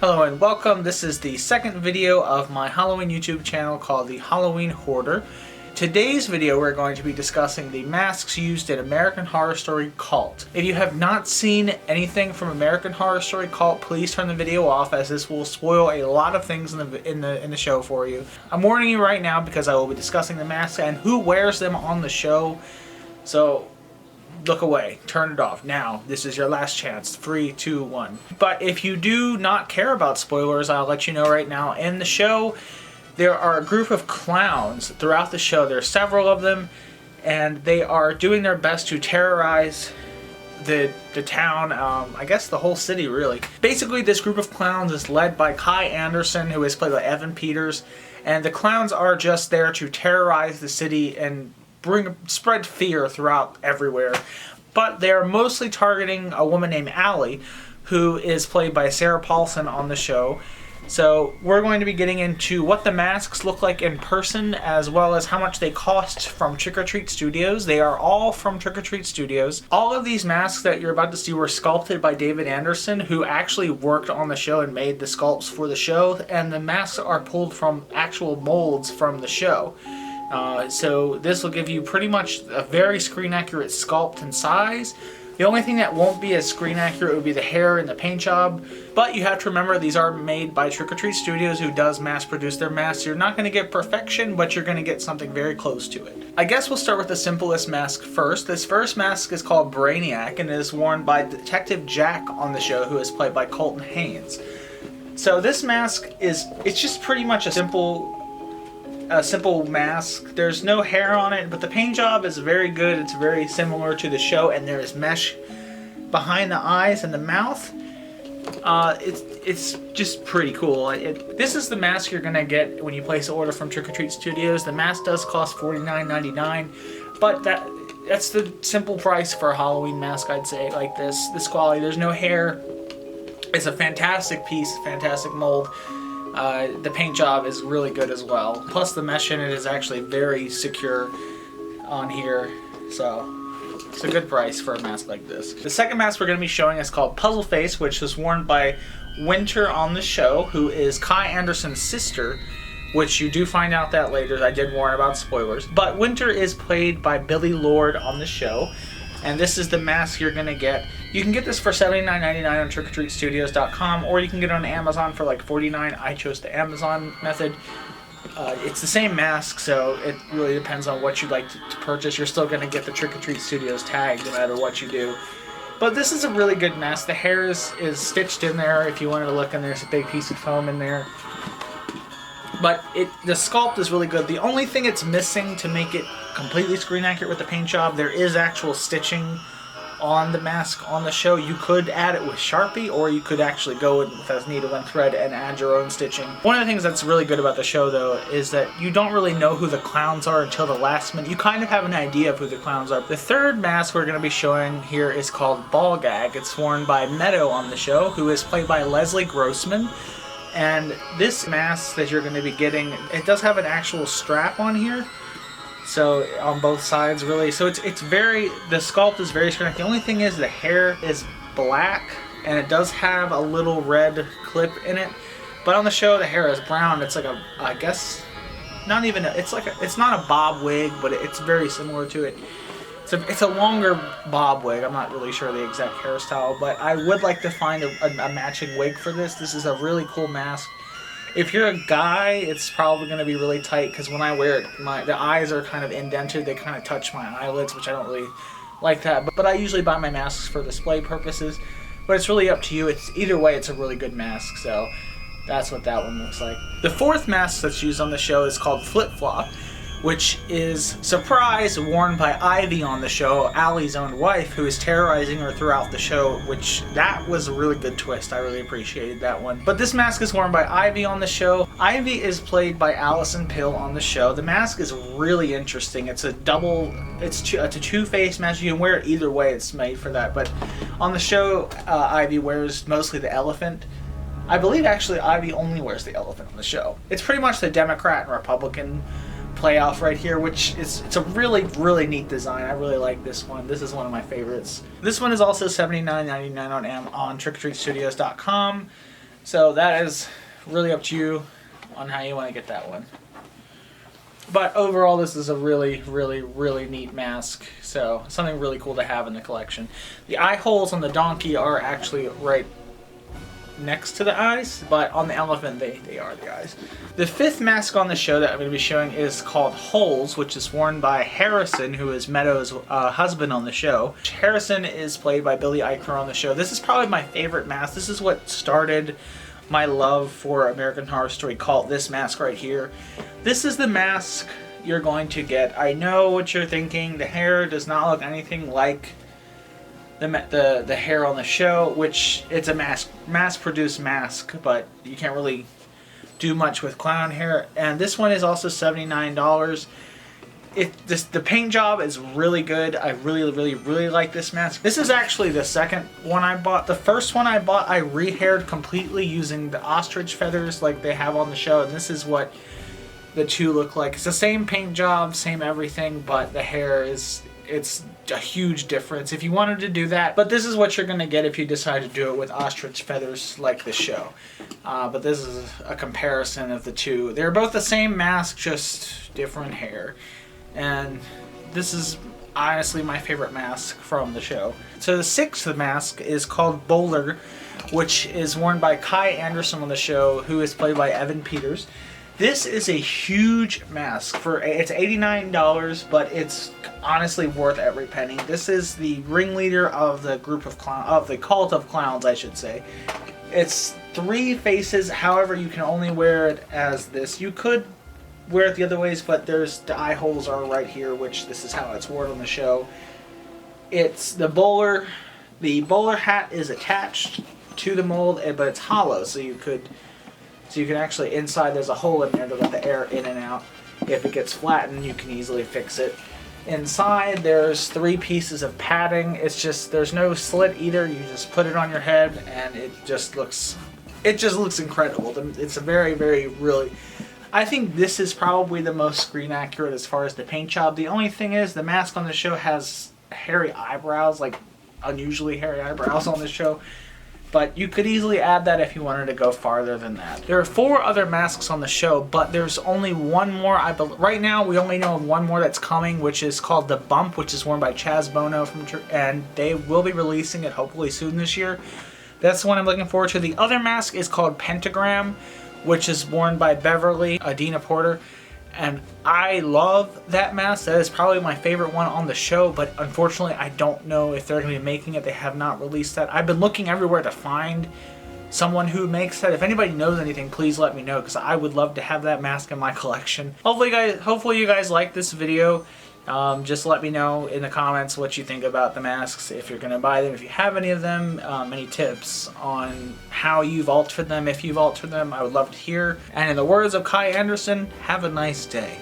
Hello and welcome. This is the second video of my Halloween YouTube channel called the Halloween Hoarder. Today's video we're going to be discussing the masks used in American Horror Story Cult. If you have not seen anything from American Horror Story Cult, please turn the video off as this will spoil a lot of things in the show for you. I'm warning you right now because I will be discussing the masks and who wears them on the show. So look away, turn it off now. This is your last chance. 3, 2, 1. But if you do not care about spoilers, I'll let you know right now. In the show, there are a group of clowns throughout the show. There are several of them, and they are doing their best to terrorize the town, I guess the whole city really. Basically, this group of clowns is led by Kai Anderson, who is played by Evan Peters, and the clowns are just there to terrorize the city and spread fear throughout everywhere. But they're mostly targeting a woman named Allie, who is played by Sarah Paulson on the show. So we're going to be getting into what the masks look like in person, as well as how much they cost from Trick or Treat Studios. They are all from Trick or Treat Studios. All of these masks that you're about to see were sculpted by David Anderson, who actually worked on the show and made the sculpts for the show, and the masks are pulled from actual molds from the show. So this will give you pretty much a very screen accurate sculpt and size. The only thing that won't be as screen accurate would be the hair and the paint job. But you have to remember these are made by Trick or Treat Studios, who does mass produce their masks. You're not going to get perfection, but you're going to get something very close to it. I guess we'll start with the simplest mask first. This first mask is called Brainiac and is worn by Detective Jack on the show, who is played by Colton Haynes. So this mask it's just pretty much a simple mask. There's no hair on it, but the paint job is very good. It's very similar to the show, and there is mesh behind the eyes and the mouth. It's just pretty cool. This is the mask you're gonna get when you place an order from Trick or Treat Studios. The mask does cost $49.99, but that's the simple price for a Halloween mask, I'd say. Like this quality. There's no hair. It's a fantastic piece, fantastic mold. The paint job is really good as well. Plus the mesh in it is actually very secure on here, so it's a good price for a mask like this. The second mask we're going to be showing is called Puddle Face, which was worn by Winter on the show, who is Kai Anderson's sister, which you do find out that later. I did warn about spoilers. But Winter is played by Billy Lord on the show, and this is the mask you're going to get. You can get this for $79.99 on trickortreatstudios.com, or you can get it on Amazon for like $49. I chose the Amazon method. It's the same mask, so it really depends on what you'd like to purchase. You're still going to get the Trick or Treat Studios tag no matter what you do. But this is a really good mask. The hair is stitched in there if you wanted to look, and there's a big piece of foam in there. But the sculpt is really good. The only thing it's missing to make it completely screen accurate with the paint job, there is actual stitching on the mask on the show. You could add it with Sharpie, or you could actually go with a needle and thread and add your own stitching. One of the things that's really good about the show, though, is that you don't really know who the clowns are until the last minute. You kind of have an idea of who the clowns are. The third mask we're going to be showing here is called Ball Gag. It's worn by Meadow on the show, who is played by Leslie Grossman. And this mask that you're going to be getting, it does have an actual strap on here. So on both sides, really. So the sculpt is very screen. The only thing is the hair is black, and it does have a little red clip in it. But on the show, the hair is brown. It's like I guess, not even. It's not a bob wig, but it's very similar to it. It's a longer bob wig. I'm not really sure the exact hairstyle, but I would like to find a matching wig for this. This is a really cool mask. If you're a guy, it's probably going to be really tight, because when I wear it, the eyes are kind of indented. They kind of touch my eyelids, which I don't really like that. But I usually buy my masks for display purposes. But it's really up to you. Either way, it's a really good mask. So that's what that one looks like. The fourth mask that's used on the show is called Flip Flop, which is, surprise, worn by Ivy on the show, Allie's own wife, who is terrorizing her throughout the show, which that was a really good twist. I really appreciated that one. But this mask is worn by Ivy on the show. Ivy is played by Allison Pill on the show. The mask is really interesting. It's a two-face mask. You can wear it either way. It's made for that. But on the show, Ivy wears mostly the elephant. I believe actually Ivy only wears the elephant on the show. It's pretty much the Democrat and Republican playoff right here, which it's a really, really neat design. I really like this one. This is one of my favorites. This one is also $79.99 on trickortreatstudios.com. So that is really up to you on how you want to get that one. But overall, this is a really, really, really neat mask. So something really cool to have in the collection. The eye holes on the donkey are actually right next to the eyes, but on the elephant, they are the eyes. The fifth mask on the show that I'm going to be showing is called Holes, which is worn by Harrison, who is Meadows' husband on the show. Harrison is played by Billy Eichner on the show. This is probably my favorite mask. This is what started my love for American Horror Story Cult, this mask right here. This is the mask you're going to get. I know what you're thinking. The hair does not look anything like the hair on the show, which it's a mass-produced mask, but you can't really do much with clown hair. And this one is also $79. The paint job is really good. I really, really, really like this mask. This is actually the second one I bought. The first one I bought, I re-haired completely using the ostrich feathers like they have on the show, and this is what the two look like. It's the same paint job, same everything, but the hair it's a huge difference if you wanted to do that. But this is what you're going to get if you decide to do it with ostrich feathers like the show. But this is a comparison of the two. They're both the same mask, just different hair. And this is honestly my favorite mask from the show. So the sixth mask is called Bowler, which is worn by Kai Anderson on the show, who is played by Evan Peters. This is a huge mask. It's $89, but it's honestly worth every penny. This is the ringleader of the group of the cult of clowns, I should say. It's 3 faces. However, you can only wear it as this. You could wear it the other ways, but the eye holes are right here, which this is how it's worn on the show. It's the bowler. The bowler hat is attached to the mold, but it's hollow, so you can actually, inside there's a hole in there to let the air in and out. If it gets flattened, you can easily fix it. Inside there's 3 pieces of padding. There's no slit either. You just put it on your head and it just looks incredible. It's a very, very, really, I think this is probably the most screen accurate as far as the paint job. The only thing is the mask on the show has hairy eyebrows, like unusually hairy eyebrows on the show. But you could easily add that if you wanted to go farther than that. There are 4 other masks on the show, but there's only one more. Right now, we only know of one more that's coming, which is called The Bump, which is worn by Chaz Bono, and they will be releasing it hopefully soon this year. That's the one I'm looking forward to. The other mask is called Pentagram, which is worn by Beverly Adina Porter. And I love that mask. That is probably my favorite one on the show, but unfortunately I don't know if they're going to be making it. They have not released that. I've been looking everywhere to find someone who makes that. If anybody knows anything, please let me know, because I would love to have that mask in my collection. Hopefully you guys like this video. Just let me know in the comments what you think about the masks, if you're going to buy them, if you have any of them, any tips on how you've altered them, if you've altered them, I would love to hear. And in the words of Kai Anderson, have a nice day.